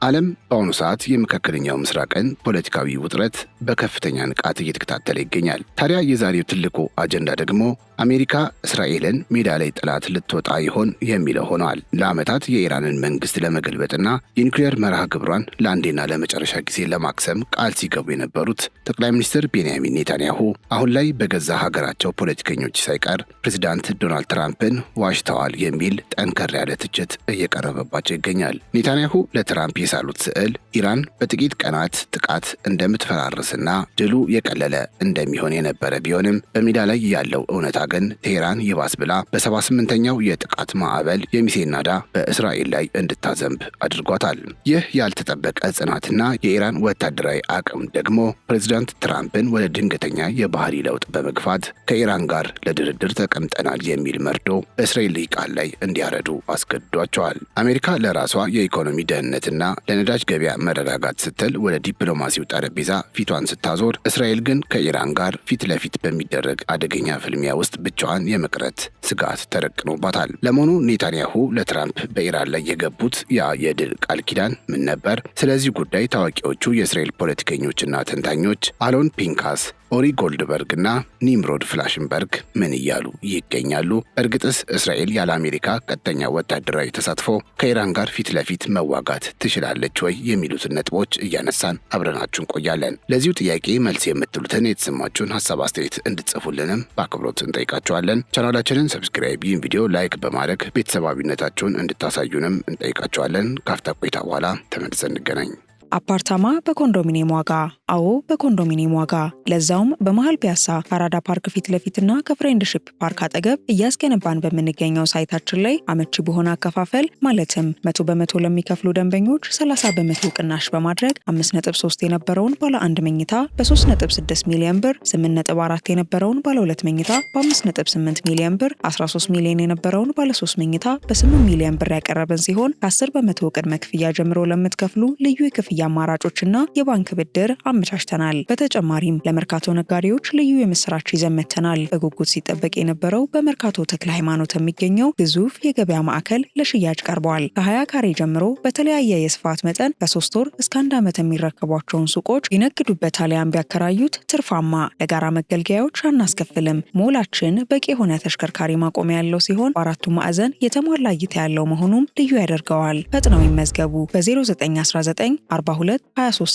ዓለም በአሁኑ ሰዓት የመካከለኛው ምስራቅን ፖለቲካዊ ውጥረት በከፍተኛ ንቃት እየተከታተለ ይገኛል። ታዲያ የዛሬው ትልቁ አጀንዳ ደግሞ አሜሪካ እስራኤልን ሜዳ ላይ ጥላት ልትወጣ ይሆን የሚለው ሆኗል። ለዓመታት የኢራንን መንግስት ለመገልበጥና የኒውክሌር መርሃ ግብሯን ለአንዴና ለመጨረሻ ጊዜ ለማክሰም ቃል ሲገቡ የነበሩት ጠቅላይ ሚኒስትር ቤንያሚን ኔታንያሁ አሁን ላይ በገዛ ሀገራቸው ፖለቲከኞች ሳይቀር ፕሬዚዳንት ዶናልድ ትራምፕን ዋሽተዋል የሚል ጠንከር ያለ ትችት እየቀረበባቸው ይገኛል። ኔታንያሁ ለትራምፕ የሳሉት ስዕል ኢራን በጥቂት ቀናት ጥቃት እንደምትፈራርስና ድሉ የቀለለ እንደሚሆን የነበረ ቢሆንም በሜዳ ላይ ያለው እውነታ ግን ቴህራን ይባስ ብላ በ78ኛው የጥቃት ማዕበል የሚሳኤል ናዳ በእስራኤል ላይ እንድታዘንብ አድርጓታል። ይህ ያልተጠበቀ ጽናትና የኢራን ወታደራዊ አቅም ደግሞ ፕሬዚዳንት ትራምፕን ወደ ድንገተኛ የባህሪ ለውጥ በመግፋት ከኢራን ጋር ለድርድር ተቀምጠናል የሚል መርዶ በእስራኤል ልሂቃን ላይ እንዲያረዱ አስገድዷቸዋል። አሜሪካ ለራሷ የኢኮኖሚ ደህንነትና ለነዳጅ ገበያ መረጋጋት ስትል ወደ ዲፕሎማሲው ጠረጴዛ ፊቷን ስታዞር፣ እስራኤል ግን ከኢራን ጋር ፊት ለፊት በሚደረግ አደገኛ ፍልሚያ ውስጥ ብቻዋን የመቅረት ስጋት ተደቅኖባታል። ለመሆኑ ኔታንያሁ ለትራምፕ በኢራን ላይ የገቡት ያ የድል ቃል ኪዳን ምን ነበር? ስለዚህ ጉዳይ ታዋቂዎቹ የእስራኤል ፖለቲከኞችና ተንታኞች አሎን ፒንካስ፣ ኦሪ ጎልድበርግ እና ኒምሮድ ፍላሽንበርግ ምን እያሉ ይገኛሉ? እርግጥስ እስራኤል ያለ አሜሪካ ቀጥተኛ ወታደራዊ ተሳትፎ ከኢራን ጋር ፊት ለፊት መዋጋት ትችላለች ወይ? የሚሉትን ነጥቦች እያነሳን አብረናችሁ እንቆያለን። ለዚሁ ጥያቄ መልስ የምትሉትን የተሰማችሁን ሀሳብ አስተያየት እንድትጽፉልንም በአክብሮት እንጠይቃችኋለን። ቻናላችንን ሰብስክራይብ፣ ይህን ቪዲዮ ላይክ በማድረግ ቤተሰባዊነታችሁን እንድታሳዩንም እንጠይቃችኋለን። ካፍታ ቆይታ በኋላ ተመልሰን እንገናኝ። አፓርታማ በኮንዶሚኒየም ዋጋ። አዎ በኮንዶሚኒየም ዋጋ፣ ለዛውም በመሃል ፒያሳ ከአራዳ ፓርክ ፊት ለፊትና ከፍሬንድሺፕ ፓርክ አጠገብ እያስገነባን በምንገኘው ሳይታችን ላይ አመቺ በሆነ አከፋፈል ማለትም 100% ለሚከፍሉ ደንበኞች 30% ቅናሽ በማድረግ 5.3 የነበረውን ባለ 1 መኝታ በ3.6 ሚሊዮን ብር፣ 8.4 የነበረውን ባለ 2 መኝታ በ5.8 ሚሊዮን ብር፣ 13 ሚሊዮን የነበረውን ባለ 3 መኝታ በ8 ሚሊዮን ብር ያቀረብን ሲሆን ከ10% ቅድመ ክፍያ ጀምሮ ለምትከፍሉ ልዩ የክፍያ አማራጮችና የባንክ ብድር አመቻችተናል። በተጨማሪም ለመርካቶ ነጋዴዎች ልዩ የምስራች ይዘን መጥተናል። በጉጉት ሲጠበቅ የነበረው በመርካቶ ተክለ ሃይማኖት የሚገኘው ግዙፍ የገበያ ማዕከል ለሽያጭ ቀርበዋል። ከ20 ካሬ ጀምሮ በተለያየ የስፋት መጠን ከ3 ወር እስከ 1 ዓመት የሚረከቧቸውን ሱቆች ይነግዱበት አሊያም ቢያከራዩት ትርፋማ። ለጋራ መገልገያዎች አናስከፍልም። ሞላችን በቂ የሆነ ተሽከርካሪ ማቆሚያ ያለው ሲሆን በአራቱ ማዕዘን የተሟላ እይታ ያለው መሆኑም ልዩ ያደርገዋል። ፈጥነው ይመዝገቡ። በ0919 42 2374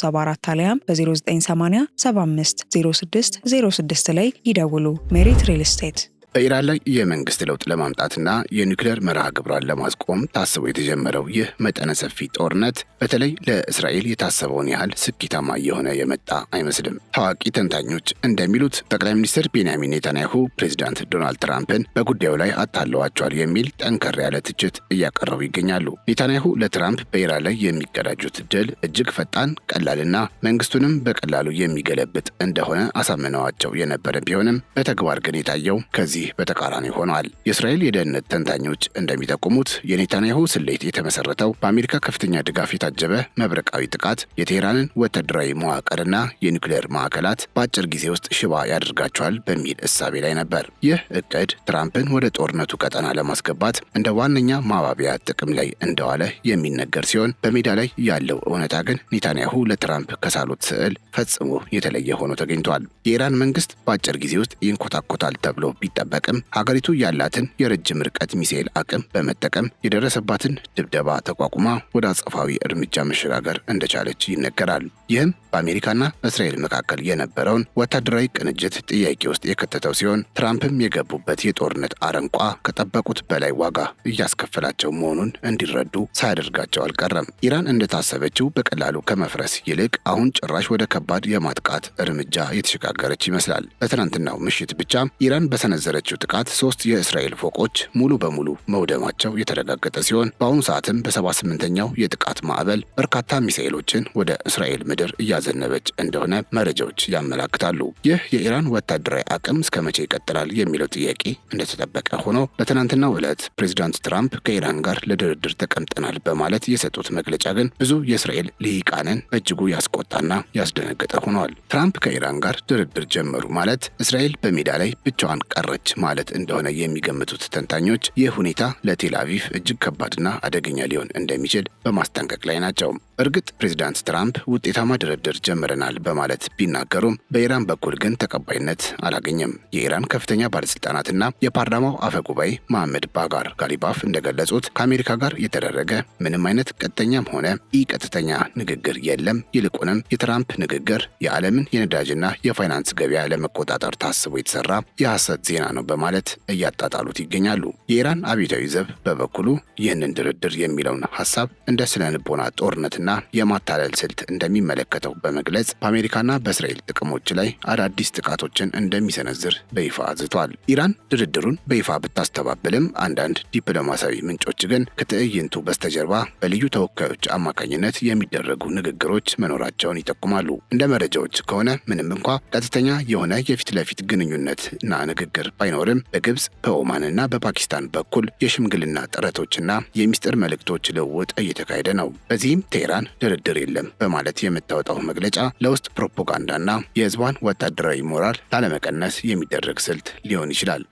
አሊያም በ0980 75 06 06 ላይ ይደውሉ። ሜሪት ሪል ስቴት። በኢራን ላይ የመንግስት ለውጥ ለማምጣትና የኒውክሌር መርሃ ግብሯን ለማስቆም ታስቦ የተጀመረው ይህ መጠነ ሰፊ ጦርነት በተለይ ለእስራኤል የታሰበውን ያህል ስኬታማ እየሆነ የመጣ አይመስልም። ታዋቂ ተንታኞች እንደሚሉት ጠቅላይ ሚኒስትር ቤንያሚን ኔታንያሁ ፕሬዚዳንት ዶናልድ ትራምፕን በጉዳዩ ላይ አታለዋቸዋል የሚል ጠንከር ያለ ትችት እያቀረቡ ይገኛሉ። ኔታንያሁ ለትራምፕ በኢራን ላይ የሚቀዳጁት ድል እጅግ ፈጣን፣ ቀላልና መንግስቱንም በቀላሉ የሚገለብጥ እንደሆነ አሳምነዋቸው የነበረ ቢሆንም በተግባር ግን የታየው ከዚህ በተቃራኒ ሆኗል። የእስራኤል የደህንነት ተንታኞች እንደሚጠቁሙት የኔታንያሁ ስሌት የተመሰረተው በአሜሪካ ከፍተኛ ድጋፍ የታጀበ መብረቃዊ ጥቃት የቴህራንን ወታደራዊ መዋቅርና የኒውክሌር ማዕከላት በአጭር ጊዜ ውስጥ ሽባ ያደርጋቸዋል በሚል እሳቤ ላይ ነበር። ይህ እቅድ ትራምፕን ወደ ጦርነቱ ቀጠና ለማስገባት እንደ ዋነኛ ማባቢያ ጥቅም ላይ እንደዋለ የሚነገር ሲሆን በሜዳ ላይ ያለው እውነታ ግን ኔታንያሁ ለትራምፕ ከሳሉት ስዕል ፈጽሞ የተለየ ሆኖ ተገኝቷል። የኢራን መንግስት በአጭር ጊዜ ውስጥ ይንኮታኮታል ተብሎ ቢጠበቅም ሀገሪቱ ያላትን የረጅም ርቀት ሚሳኤል አቅም በመጠቀም የደረሰባትን ድብደባ ተቋቁማ ወደ አጸፋዊ እርምጃ መሸጋገር እንደቻለች ይነገራል። ይህም በአሜሪካና በእስራኤል መካከል የነበረውን ወታደራዊ ቅንጅት ጥያቄ ውስጥ የከተተው ሲሆን ትራምፕም የገቡበት የጦርነት አረንቋ ከጠበቁት በላይ ዋጋ እያስከፈላቸው መሆኑን እንዲረዱ ሳያደርጋቸው አልቀረም። ኢራን እንደታሰበችው በቀላሉ ከመፍረስ ይልቅ አሁን ጭራሽ ወደ ከባድ የማጥቃት እርምጃ የተሸጋገረች ይመስላል። በትናንትናው ምሽት ብቻ ኢራን በሰነዘረችው ጥቃት 3 የእስራኤል ፎቆች ሙሉ በሙሉ መውደማቸው የተረጋገጠ ሲሆን በአሁኑ ሰዓትም በ78ኛው የጥቃት ማዕበል በርካታ ሚሳኤሎችን ወደ እስራኤል ምድር እያዘነበች እንደሆነ መረጃዎች ያመላክታሉ። ይህ የኢራን ወታደራዊ አቅም እስከ መቼ ይቀጥላል የሚለው ጥያቄ እንደተጠበቀ ሆኖ በትናንትናው ዕለት ፕሬዚዳንት ትራምፕ ከኢራን ጋር ለድርድር ተቀምጠናል በማለት የሰጡት መግለጫ ግን ብዙ የእስራኤል ልሂቃንን በእጅጉ ያስቆጣና ያስደነገጠ ሆኗል። ትራምፕ ከኢራን ጋር ድርድር ጀመሩ ማለት እስራኤል በሜዳ ላይ ብቻዋን ቀረች ማለት እንደሆነ የሚገምቱት ተንታኞች ይህ ሁኔታ ለቴል አቪቭ እጅግ ከባድና አደገኛ ሊሆን እንደሚችል በማስጠንቀቅ ላይ ናቸው። እርግጥ ፕሬዚዳንት ትራምፕ ውጤታማ ድርድር ጀምረናል በማለት ቢናገሩም በኢራን በኩል ግን ተቀባይነት አላገኘም። የኢራን ከፍተኛ ባለስልጣናትና የፓርላማው አፈ ጉባኤ መሐመድ ባጋር ጋሊባፍ እንደገለጹት ከአሜሪካ ጋር የተደረገ ምንም አይነት ቀጥተኛም ሆነ ኢ-ቀጥተኛ ንግግር የለም። ይልቁንም የትራምፕ ንግግር የዓለምን የነዳጅና የፋይናንስ ገበያ ለመቆጣጠር ታስቦ የተሰራ የሐሰት ዜና ነው በማለት እያጣጣሉት ይገኛሉ። የኢራን አብዮታዊ ዘብ በበኩሉ ይህንን ድርድር የሚለውን ሐሳብ እንደ ስነ ልቦና ጦርነትና የማታለል ስልት እንደሚመለከተው በመግለጽ በአሜሪካና በእስራኤል ጥቅሞች ላይ አዳዲስ ጥቃቶችን እንደሚሰነዝር በይፋ አዝቷል። ኢራን ድርድሩን በይፋ ብታስተባብልም አንዳንድ ዲፕሎማሲያዊ ምንጮች ግን ከትዕይንቱ በስተጀርባ በልዩ ተወካዮች አማካኝነት የሚደረጉ ንግግሮች መኖራቸውን ይጠቁማሉ። እንደ መረጃዎች ከሆነ ምንም እንኳ ቀጥተኛ የሆነ የፊት ለፊት ግንኙነትና ንግግር ባይኖርም በግብፅ በኦማንና በፓኪስታን በኩል የሽምግልና ጥረቶችና የሚስጥር መልእክቶች ልውውጥ እየተካሄደ ነው። በዚህም ቴህራን ድርድር የለም በማለት የምታወጣው መግለጫ ለውስጥ ፕሮፓጋንዳና የህዝቧን ወታደራዊ ሞራል ላለመቀነስ የሚደረግ ስልት ሊሆን ይችላል።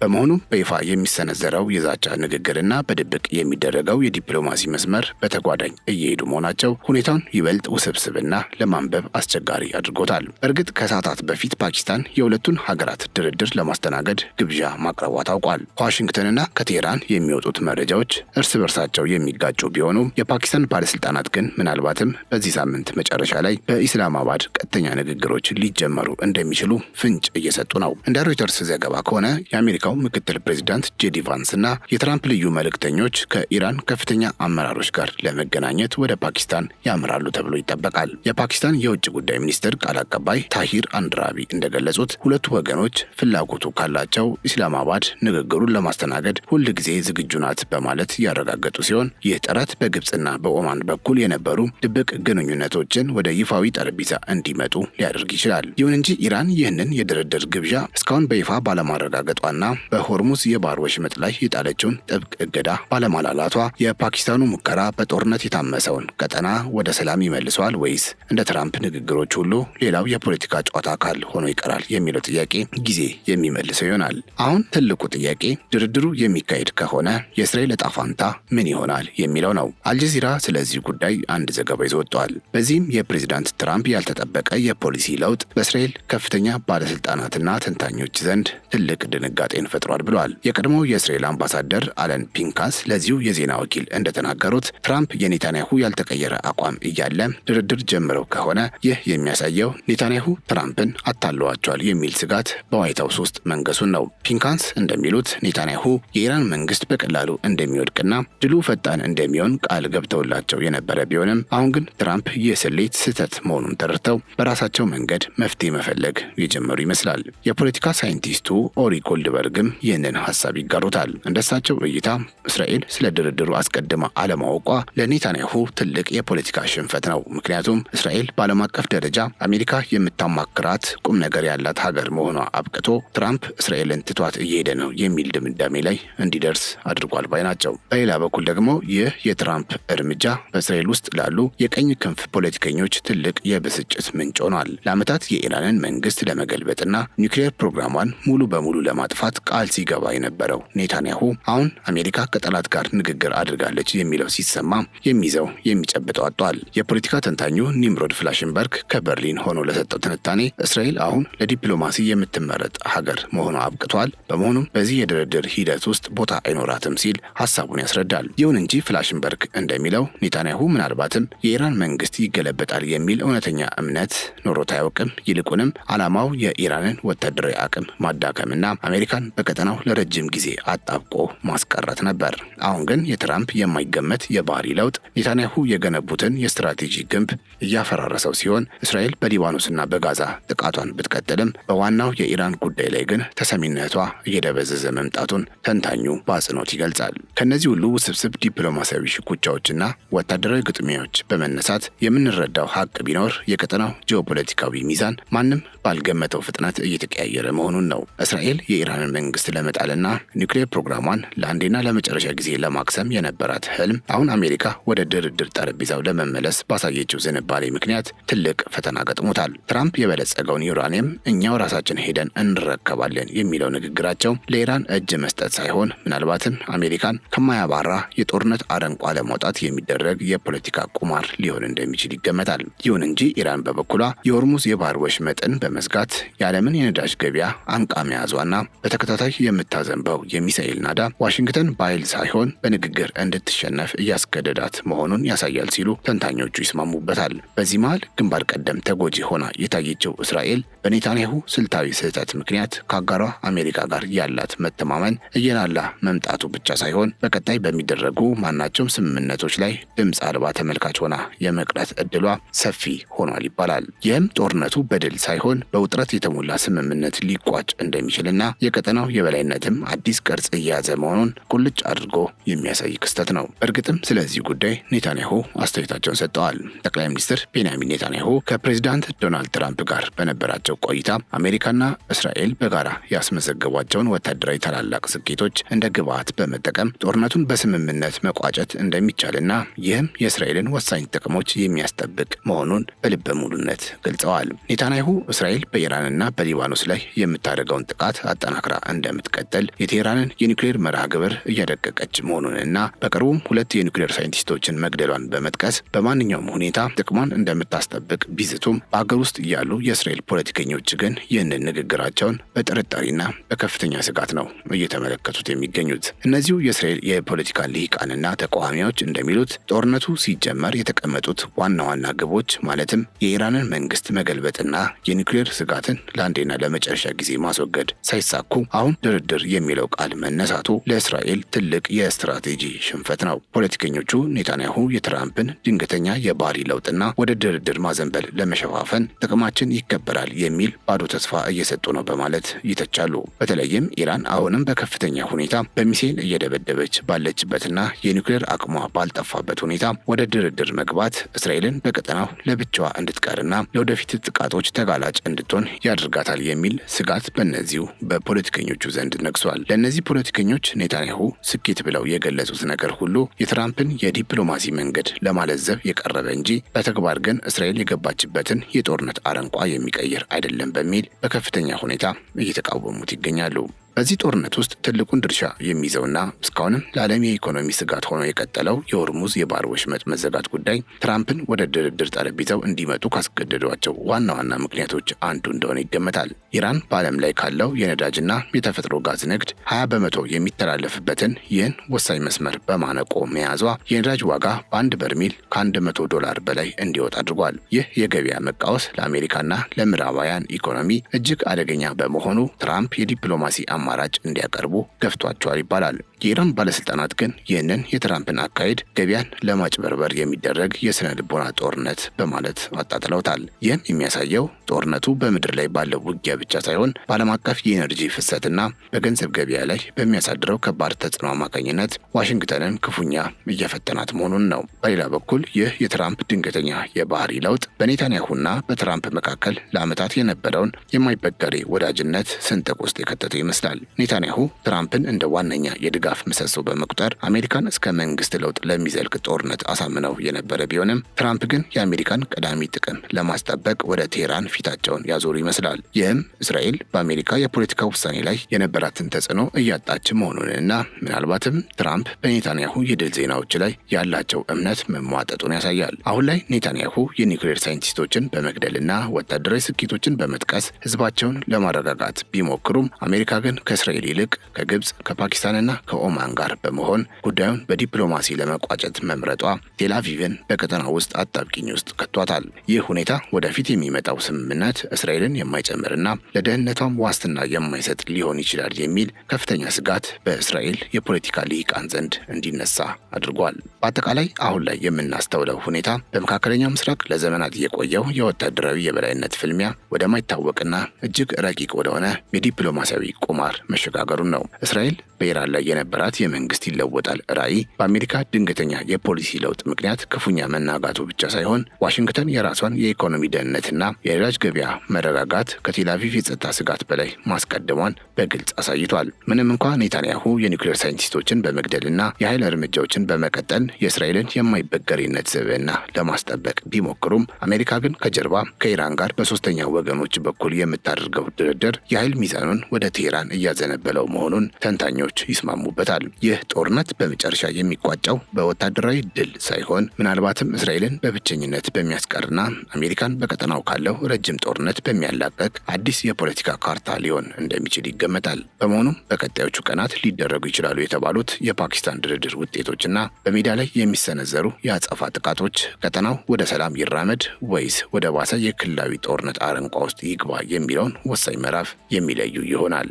በመሆኑም በይፋ የሚሰነዘረው የዛቻ ንግግርና በድብቅ የሚደረገው የዲፕሎማሲ መስመር በተጓዳኝ እየሄዱ መሆናቸው ሁኔታውን ይበልጥ ውስብስብና ለማንበብ አስቸጋሪ አድርጎታል። በእርግጥ ከሰዓታት በፊት ፓኪስታን የሁለቱን ሀገራት ድርድር ለማስተናገድ ግብዣ ማቅረቧ ታውቋል። ከዋሽንግተንና ከቴህራን የሚወጡት መረጃዎች እርስ በርሳቸው የሚጋጩ ቢሆኑም የፓኪስታን ባለስልጣናት ግን ምናልባትም በዚህ ሳምንት መጨረሻ ላይ በኢስላማባድ ቀጥተኛ ንግግሮች ሊጀመሩ እንደሚችሉ ፍንጭ እየሰጡ ነው። እንደ ሮይተርስ ዘገባ ከሆነ የአሜሪካ ምክትል ፕሬዚዳንት ጄዲ ቫንስ እና የትራምፕ ልዩ መልእክተኞች ከኢራን ከፍተኛ አመራሮች ጋር ለመገናኘት ወደ ፓኪስታን ያምራሉ ተብሎ ይጠበቃል። የፓኪስታን የውጭ ጉዳይ ሚኒስትር ቃል አቀባይ ታሂር አንድራቢ እንደገለጹት ሁለቱ ወገኖች ፍላጎቱ ካላቸው ኢስላማባድ ንግግሩን ለማስተናገድ ሁል ጊዜ ዝግጁ ናት በማለት ያረጋገጡ ሲሆን ይህ ጥረት በግብፅና በኦማን በኩል የነበሩ ድብቅ ግንኙነቶችን ወደ ይፋዊ ጠረጴዛ እንዲመጡ ሊያደርግ ይችላል። ይሁን እንጂ ኢራን ይህንን የድርድር ግብዣ እስካሁን በይፋ ባለማረጋገጧና በሆርሙዝ የባህር ወሽመጥ ላይ የጣለችውን ጥብቅ እገዳ ባለማላላቷ የፓኪስታኑ ሙከራ በጦርነት የታመሰውን ቀጠና ወደ ሰላም ይመልሰዋል ወይስ እንደ ትራምፕ ንግግሮች ሁሉ ሌላው የፖለቲካ ጨዋታ አካል ሆኖ ይቀራል የሚለው ጥያቄ ጊዜ የሚመልሰው ይሆናል። አሁን ትልቁ ጥያቄ ድርድሩ የሚካሄድ ከሆነ የእስራኤል ዕጣ ፈንታ ምን ይሆናል የሚለው ነው። አልጀዚራ ስለዚህ ጉዳይ አንድ ዘገባ ይዞ ወጥቷል። በዚህም የፕሬዚዳንት ትራምፕ ያልተጠበቀ የፖሊሲ ለውጥ በእስራኤል ከፍተኛ ባለስልጣናትና ተንታኞች ዘንድ ትልቅ ድንጋጤን ፈጥሯል ብሏል። የቀድሞው የእስራኤል አምባሳደር አለን ፒንካስ ለዚሁ የዜና ወኪል እንደተናገሩት ትራምፕ የኔታንያሁ ያልተቀየረ አቋም እያለ ድርድር ጀምረው ከሆነ ይህ የሚያሳየው ኔታንያሁ ትራምፕን አታለዋቸዋል የሚል ስጋት በዋይት ሀውስ ውስጥ መንገሱን ነው። ፒንካስ እንደሚሉት ኔታንያሁ የኢራን መንግስት በቀላሉ እንደሚወድቅና ድሉ ፈጣን እንደሚሆን ቃል ገብተውላቸው የነበረ ቢሆንም አሁን ግን ትራምፕ ይህ ስሌት ስህተት መሆኑን ተረድተው በራሳቸው መንገድ መፍትሄ መፈለግ የጀመሩ ይመስላል። የፖለቲካ ሳይንቲስቱ ኦሪ ጎልድበርግም ይህንን ሀሳብ ይጋሩታል። እንደሳቸው እይታ እስራኤል ስለ ድርድሩ አስቀድማ አለማወቋ ለኔታንያሁ ትልቅ የፖለቲካ ሽንፈት ነው። ምክንያቱም እስራኤል በዓለም አቀፍ ደረጃ አሜሪካ የምታማክራት ቁም ነገር ያላት ሀገር መሆኗ አብቅቶ ትራምፕ እስራኤልን ትቷት እየሄደ ነው የሚል ድምዳሜ ላይ እንዲደርስ አድርጓል ባይ ናቸው። በሌላ በኩል ደግሞ ይህ የትራምፕ እርምጃ በእስራኤል ውስጥ ላሉ የቀኝ ክንፍ ፖለቲከኞች ትልቅ የብስጭት ምንጭ ሆኗል። ለዓመታት የኢራንን መንግስት ለመገልበጥና ኒውክሌር ፕሮግራሟን ሙሉ በሙሉ ለማጥፋት ቃል ሲገባ የነበረው ኔታንያሁ አሁን አሜሪካ ከጠላት ጋር ንግግር አድርጋለች የሚለው ሲሰማ የሚይዘው የሚጨብጠው አጥቷል። የፖለቲካ ተንታኙ ኒምሮድ ፍላሽንበርግ ከበርሊን ሆኖ ለሰጠው ትንታኔ እስራኤል አሁን ለዲፕሎማሲ የምትመረጥ ሀገር መሆኗ አብቅቷል፣ በመሆኑም በዚህ የድርድር ሂደት ውስጥ ቦታ አይኖራትም ሲል ሀሳቡን ያስረዳል። ይሁን እንጂ ፍላሽንበርግ እንደሚለው ኔታንያሁ ምናልባትም የኢራን መንግስት ይገለበጣል የሚል እውነተኛ እምነት ኖሮት አያውቅም። ይልቁንም ዓላማው የኢራንን ወታደራዊ አቅም ማዳከምና አሜሪካን በቀጠናው ለረጅም ጊዜ አጣብቆ ማስቀረት ነበር። አሁን ግን የትራምፕ የማይገመት የባህሪ ለውጥ ኔታንያሁ የገነቡትን የስትራቴጂ ግንብ እያፈራረሰው ሲሆን እስራኤል በሊባኖስና በጋዛ ጥቃቷን ብትቀጥልም በዋናው የኢራን ጉዳይ ላይ ግን ተሰሚነቷ እየደበዘዘ መምጣቱን ተንታኙ በአጽንኦት ይገልጻል። ከነዚህ ሁሉ ውስብስብ ዲፕሎማሲያዊ ሽኩቻዎችና ወታደራዊ ግጥሚያዎች በመነሳት የምንረዳው ሀቅ ቢኖር የቀጠናው ጂኦፖለቲካዊ ሚዛን ማንም ባልገመተው ፍጥነት እየተቀያየረ መሆኑን ነው። እስራኤል የኢራንን መንግስት ለመጣልና ኒውክሌር ፕሮግራሟን ለአንዴና ለመጨረሻ ጊዜ ለማክሰም የነበራት ህልም አሁን አሜሪካ ወደ ድርድር ጠረጴዛው ለመመለስ ባሳየችው ዝንባሌ ምክንያት ትልቅ ፈተና ገጥሞታል። ትራምፕ የበለጸገውን ዩራኒየም እኛው ራሳችን ሄደን እንረከባለን የሚለው ንግግራቸው ለኢራን እጅ መስጠት ሳይሆን ምናልባትም አሜሪካን ከማያባራ የጦርነት አረንቋ ለማውጣት የሚደረግ የፖለቲካ ቁማር ሊሆን እንደሚችል ይገመታል። ይሁን እንጂ ኢራን በበኩሏ የሆርሙዝ የባህር ወሽመጥን በመዝጋት የዓለምን የነዳጅ ገበያ አንቃ መያዟና በተከታታይ የምታዘንበው የሚሳኤል ናዳ ዋሽንግተን በኃይል ሳይሆን በንግግር እንድትሸነፍ እያስገደዳት መሆኑን ያሳያል ሲሉ ተንታኞቹ ይስማሙበታል። በዚህ መሃል ግንባር ቀደም ተጎጂ ሆና የታየችው እስራኤል በኔታንያሁ ስልታዊ ስህተት ምክንያት ከአጋሯ አሜሪካ ጋር ያላት መተማመን እየላላ መምጣቱ ብቻ ሳይሆን በቀጣይ በሚደረጉ ማናቸውም ስምምነቶች ላይ ድምፅ አልባ ተመልካች ሆና የመቅረት እድሏ ሰፊ ሆኗል ይባላል። ይህም ጦርነቱ በድል ሳይሆን በውጥረት የተሞላ ስምምነት ሊቋጭ እንደሚችልና የቀጠናው የበላይነትም አዲስ ቅርጽ እየያዘ መሆኑን ቁልጭ አድርጎ የሚያሳይ ክስተት ነው። እርግጥም ስለዚህ ጉዳይ ኔታንያሁ አስተያየታቸውን ሰጥተዋል። ጠቅላይ ሚኒስትር ቤንያሚን ኔታንያሁ ከፕሬዚዳንት ዶናልድ ትራምፕ ጋር በነበራቸው ቆይታ አሜሪካና እስራኤል በጋራ ያስመዘገቧቸውን ወታደራዊ ታላላቅ ስኬቶች እንደ ግብዓት በመጠቀም ጦርነቱን በስምምነት መቋጨት እንደሚቻልና ይህም የእስራኤልን ወሳኝ ጥቅሞች የሚያስጠብቅ መሆኑን በልበ ሙሉነት ገልጸዋል። ኔታንያሁ እስራኤል በኢራንና በሊባኖስ ላይ የምታደርገውን ጥቃት አጠናክራ እንደምትቀጥል የቴህራንን የኒውክሌር መርሃ ግብር እያደቀቀች መሆኑንና በቅርቡም 2 የኒውክሌር ሳይንቲስቶችን መግደሏን በመጥቀስ በማንኛውም ሁኔታ ጥቅሟን እንደምታስጠብቅ ቢዝቱም በአገር ውስጥ ያሉ የእስራኤል ፖለቲከኞች ግን ይህንን ንግግራቸውን በጥርጣሬና በከፍተኛ ስጋት ነው እየተመለከቱት የሚገኙት። እነዚሁ የእስራኤል የፖለቲካ ልሂቃንና ተቃዋሚዎች እንደሚሉት ጦርነቱ ሲጀመር የተቀመጡት ዋና ዋና ግቦች ማለትም የኢራንን መንግስት መገልበጥና የኒውክሌር ስጋትን ለአንዴና ለመጨረሻ ጊዜ ማስወገድ ሳይሳኩ አሁን ድርድር የሚለው ቃል መነሳቱ ለእስራኤል ትልቅ የስትራቴጂ ሽንፈት ነው። ፖለቲከኞቹ ኔታንያሁ የትራምፕን ድንገተኛ የባህሪ ለውጥና ወደ ድርድር ማዘንበል ለመሸፋፈን ጥቅማችን ይከበራል የሚል ባዶ ተስፋ እየሰጡ ነው በማለት ይተቻሉ። በተለይም ኢራን አሁንም በከፍተኛ ሁኔታ በሚሳኤል እየደበደበች ባለችበትና የኒውክሌር አቅሟ ባልጠፋበት ሁኔታ ወደ ድርድር መግባት እስራኤልን በቀጠናው ለብቻዋ እንድትቀርና ለወደፊት ጥቃቶች ተጋላጭ እንድትሆን ያደርጋታል የሚል ስጋት በእነዚሁ በፖለቲከኞቹ ዘንድ ነግሷል። ለእነዚህ ፖለቲከኞች ኔታንያሁ ስኬት ብለው የገለጹት ነገር ሁሉ የትራምፕን የዲፕሎማሲ መንገድ ለማለዘብ የቀረበ እንጂ በተግባር ግን እስራኤል የገባችበትን የጦርነት አረንቋ የሚቀይር አይደለም በሚል በከፍተኛ ሁኔታ እየተቃወሙት ይገኛሉ። በዚህ ጦርነት ውስጥ ትልቁን ድርሻ የሚይዘውና እስካሁንም ለዓለም የኢኮኖሚ ስጋት ሆኖ የቀጠለው የሆርሙዝ የባህር ወሽመጥ መዘጋት ጉዳይ ትራምፕን ወደ ድርድር ጠረጴዛው እንዲመጡ ካስገደዷቸው ዋና ዋና ምክንያቶች አንዱ እንደሆነ ይገመታል። ኢራን በዓለም ላይ ካለው የነዳጅና የተፈጥሮ ጋዝ ንግድ 20 በመቶ የሚተላለፍበትን ይህን ወሳኝ መስመር በማነቆ መያዟ የነዳጅ ዋጋ በአንድ በርሜል $100 በላይ እንዲወጣ አድርጓል። ይህ የገበያ መቃወስ ለአሜሪካና ለምዕራባውያን ኢኮኖሚ እጅግ አደገኛ በመሆኑ ትራምፕ የዲፕሎማሲ አማራጭ እንዲያቀርቡ ገፍቷቸዋል ይባላል። የኢራን ባለስልጣናት ግን ይህንን የትራምፕን አካሄድ ገበያን ለማጭበርበር የሚደረግ የስነ ልቦና ጦርነት በማለት አጣጥለውታል። ይህም የሚያሳየው ጦርነቱ በምድር ላይ ባለው ውጊያ ብቻ ሳይሆን በዓለም አቀፍ የኤነርጂ ፍሰትና በገንዘብ ገበያ ላይ በሚያሳድረው ከባድ ተጽዕኖ አማካኝነት ዋሽንግተንን ክፉኛ እየፈተናት መሆኑን ነው። በሌላ በኩል ይህ የትራምፕ ድንገተኛ የባህሪ ለውጥ በኔታንያሁና በትራምፕ መካከል ለዓመታት የነበረውን የማይበገሬ ወዳጅነት ስንጥቅ ውስጥ የከተተው ይመስላል። ኔታንያሁ ትራምፕን እንደ ዋነኛ የድጋፍ ምሰሶ በመቁጠር አሜሪካን እስከ መንግስት ለውጥ ለሚዘልቅ ጦርነት አሳምነው የነበረ ቢሆንም ትራምፕ ግን የአሜሪካን ቀዳሚ ጥቅም ለማስጠበቅ ወደ ቴህራን ፊታቸውን ያዞሩ ይመስላል። ይህም እስራኤል በአሜሪካ የፖለቲካ ውሳኔ ላይ የነበራትን ተጽዕኖ እያጣች መሆኑንና ምናልባትም ትራምፕ በኔታንያሁ የድል ዜናዎች ላይ ያላቸው እምነት መሟጠጡን ያሳያል። አሁን ላይ ኔታንያሁ የኒውክሌር ሳይንቲስቶችን በመግደልና ወታደራዊ ስኬቶችን በመጥቀስ ህዝባቸውን ለማረጋጋት ቢሞክሩም አሜሪካ ግን ከእስራኤል ይልቅ ከግብጽ ከፓኪስታንና ከኦማን ጋር በመሆን ጉዳዩን በዲፕሎማሲ ለመቋጨት መምረጧ ቴል አቪቭን በቀጠናው ውስጥ አጣብቂኝ ውስጥ ከቷታል። ይህ ሁኔታ ወደፊት የሚመጣው ስምምነት እስራኤልን የማይጨምርና ለደህንነቷም ዋስትና የማይሰጥ ሊሆን ይችላል የሚል ከፍተኛ ስጋት በእስራኤል የፖለቲካ ልሂቃን ዘንድ እንዲነሳ አድርጓል። በአጠቃላይ አሁን ላይ የምናስተውለው ሁኔታ በመካከለኛው ምስራቅ ለዘመናት የቆየው የወታደራዊ የበላይነት ፍልሚያ ወደማይታወቅና እጅግ ረቂቅ ወደሆነ የዲፕሎማሲያዊ ቁማር መሸጋገሩን ነው። እስራኤል በኢራን ላይ የነበራት የመንግስት ይለወጣል ራዕይ በአሜሪካ ድንገተኛ የፖሊሲ ለውጥ ምክንያት ክፉኛ መናጋቱ ብቻ ሳይሆን ዋሽንግተን የራሷን የኢኮኖሚ ደህንነትና የነዳጅ ገበያ መረጋጋት ከቴል አቪቭ የጸጥታ ስጋት በላይ ማስቀደሟን በግልጽ አሳይቷል። ምንም እንኳ ኔታንያሁ የኒውክሌር ሳይንቲስቶችን በመግደልና የኃይል እርምጃዎችን በመቀጠል የእስራኤልን የማይበገሬነት ስብዕና ለማስጠበቅ ቢሞክሩም አሜሪካ ግን ከጀርባ ከኢራን ጋር በሶስተኛ ወገኖች በኩል የምታደርገው ድርድር የኃይል ሚዛኑን ወደ ቴህራን እያዘነበለው መሆኑን ተንታኞች ይስማሙበታል። ይህ ጦርነት በመጨረሻ የሚቋጨው በወታደራዊ ድል ሳይሆን ምናልባትም እስራኤልን በብቸኝነት በሚያስቀርና አሜሪካን በቀጠናው ካለው ረጅም ጦርነት በሚያላቀቅ አዲስ የፖለቲካ ካርታ ሊሆን እንደሚችል ይገመታል። በመሆኑም በቀጣዮቹ ቀናት ሊደረጉ ይችላሉ የተባሉት የፓኪስታን ድርድር ውጤቶችና በሜዳ ላይ የሚሰነዘሩ የአጸፋ ጥቃቶች ቀጠናው ወደ ሰላም ይራመድ ወይስ ወደ ባሰ የክልላዊ ጦርነት አረንቋ ውስጥ ይግባ የሚለውን ወሳኝ ምዕራፍ የሚለዩ ይሆናል።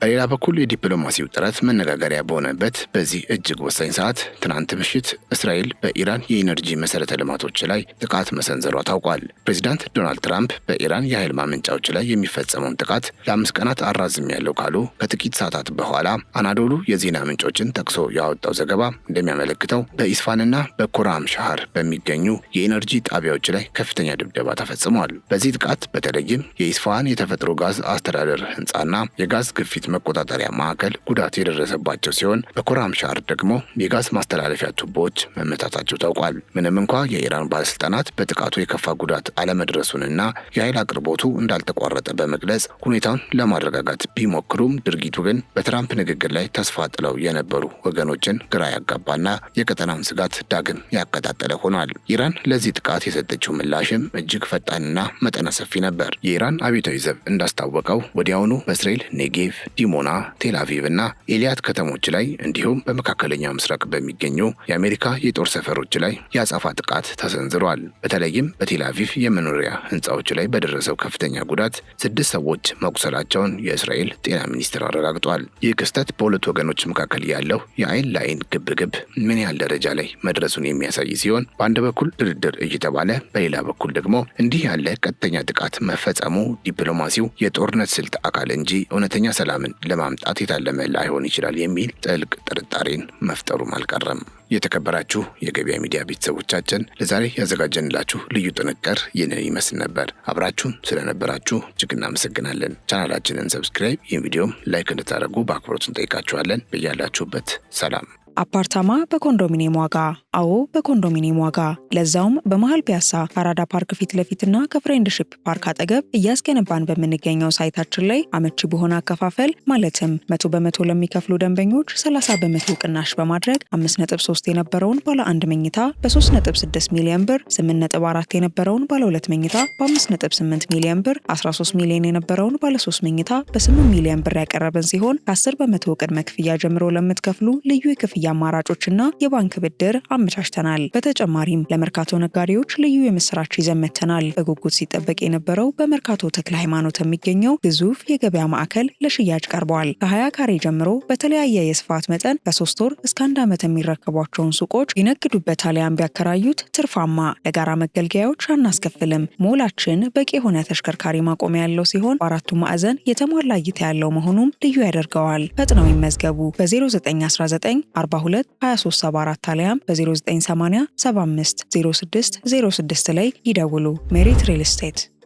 በሌላ በኩል የዲፕሎማሲው ጥረት መነጋገሪያ በሆነበት በዚህ እጅግ ወሳኝ ሰዓት ትናንት ምሽት እስራኤል በኢራን የኢነርጂ መሰረተ ልማቶች ላይ ጥቃት መሰንዘሯ ታውቋል። ፕሬዚዳንት ዶናልድ ትራምፕ በኢራን የኃይል ማመንጫዎች ላይ የሚፈጸመውን ጥቃት ለ5 ቀናት አራዝም ያለው ካሉ ከጥቂት ሰዓታት በኋላ አናዶሉ የዜና ምንጮችን ጠቅሶ ያወጣው ዘገባ እንደሚያመለክተው በኢስፋንና በኮራም ሻህር በሚገኙ የኢነርጂ ጣቢያዎች ላይ ከፍተኛ ድብደባ ተፈጽሟል። በዚህ ጥቃት በተለይም የኢስፋን የተፈጥሮ ጋዝ አስተዳደር ህንፃና የጋዝ ግፊት መቆጣጠሪያ ማዕከል ጉዳት የደረሰባቸው ሲሆን በኮራም ሻር ደግሞ የጋዝ ማስተላለፊያ ቱቦዎች መመታታቸው ታውቋል። ምንም እንኳ የኢራን ባለስልጣናት በጥቃቱ የከፋ ጉዳት አለመድረሱንና የኃይል አቅርቦቱ እንዳልተቋረጠ በመግለጽ ሁኔታውን ለማረጋጋት ቢሞክሩም ድርጊቱ ግን በትራምፕ ንግግር ላይ ተስፋ ጥለው የነበሩ ወገኖችን ግራ ያጋባና የቀጠናውን ስጋት ዳግም ያቀጣጠለ ሆኗል። ኢራን ለዚህ ጥቃት የሰጠችው ምላሽም እጅግ ፈጣንና መጠነ ሰፊ ነበር። የኢራን አብዮታዊ ዘብ እንዳስታወቀው ወዲያውኑ በእስራኤል ኔጌቭ፣ ዲሞና፣ ቴል አቪቭ እና ኤልያት ከተሞች ላይ እንዲሁም በመካከለኛው ምስራቅ በሚገኙ የአሜሪካ የጦር ሰፈሮች ላይ የአጸፋ ጥቃት ተሰንዝሯል። በተለይም በቴል አቪቭ የመኖሪያ ህንፃዎች ላይ በደረሰው ከፍተኛ ጉዳት 6 ሰዎች መቁሰላቸውን የእስራኤል ጤና ሚኒስቴር አረጋግጧል። ይህ ክስተት በሁለቱ ወገኖች መካከል ያለው የአይን ለአይን ግብግብ ምን ያህል ደረጃ ላይ መድረሱን የሚያሳይ ሲሆን በአንድ በኩል ድርድር እየተባለ በሌላ በኩል ደግሞ እንዲህ ያለ ቀጥተኛ ጥቃት መፈጸሙ ዲፕሎማሲው የጦርነት ስልት አካል እንጂ እውነተኛ ሰላምን ለማምጣት የታለመ ላይሆን ይችላል የሚል ጥልቅ ጥርጣሬን መፍጠሩም አልቀረም። የተከበራችሁ የገበያ ሚዲያ ቤተሰቦቻችን ለዛሬ ያዘጋጀንላችሁ ልዩ ጥንቅር ይህንን ይመስል ነበር። አብራችሁን ስለነበራችሁ እጅግ እናመሰግናለን። ቻናላችንን ሰብስክራይብ፣ ይህን ቪዲዮም ላይክ እንድታደርጉ በአክብሮት እንጠይቃችኋለን። በያላችሁበት ሰላም። አፓርታማ በኮንዶሚኒየም ዋጋ። አዎ በኮንዶሚኒየም ዋጋ፣ ለዛውም በመሃል ፒያሳ ከአራዳ ፓርክ ፊት ለፊትና ከፍሬንድሺፕ ፓርክ አጠገብ እያስገነባን በምንገኘው ሳይታችን ላይ አመቺ በሆነ አከፋፈል ማለትም 100% ለሚከፍሉ ደንበኞች 30% ቅናሽ በማድረግ 5.3 የነበረውን ባለ 1 መኝታ በ3.6 ሚሊዮን ብር፣ 8.4 የነበረውን ባለ 2 መኝታ በ5.8 ሚሊዮን ብር፣ 13 ሚሊዮን የነበረውን ባለ 3 መኝታ በ8 ሚሊዮን ብር ያቀረብን ሲሆን ከ10% ቅድመ ክፍያ ጀምሮ ለምትከፍሉ ልዩ የክፍያ አማራጮችና የባንክ ብድር አመቻችተናል። በተጨማሪም ለመርካቶ ነጋዴዎች ልዩ የምስራች ይዘን መጥተናል። በጉጉት ሲጠበቅ የነበረው በመርካቶ ተክለ ሃይማኖት የሚገኘው ግዙፍ የገበያ ማዕከል ለሽያጭ ቀርበዋል። ከ20 ካሬ ጀምሮ በተለያየ የስፋት መጠን ከ3 ወር እስከ 1 ዓመት የሚረከቧቸውን ሱቆች ይነግዱበት አሊያም ቢያከራዩት ትርፋማ። ለጋራ መገልገያዎች አናስከፍልም። ሞላችን በቂ የሆነ ተሽከርካሪ ማቆሚያ ያለው ሲሆን በአራቱ ማዕዘን የተሟላ እይታ ያለው መሆኑም ልዩ ያደርገዋል። ፈጥነው ይመዝገቡ። በ0919 42 2374 አሊያም በ0980 75 06 06 ላይ ይደውሉ። ሜሪት ሪል ስቴት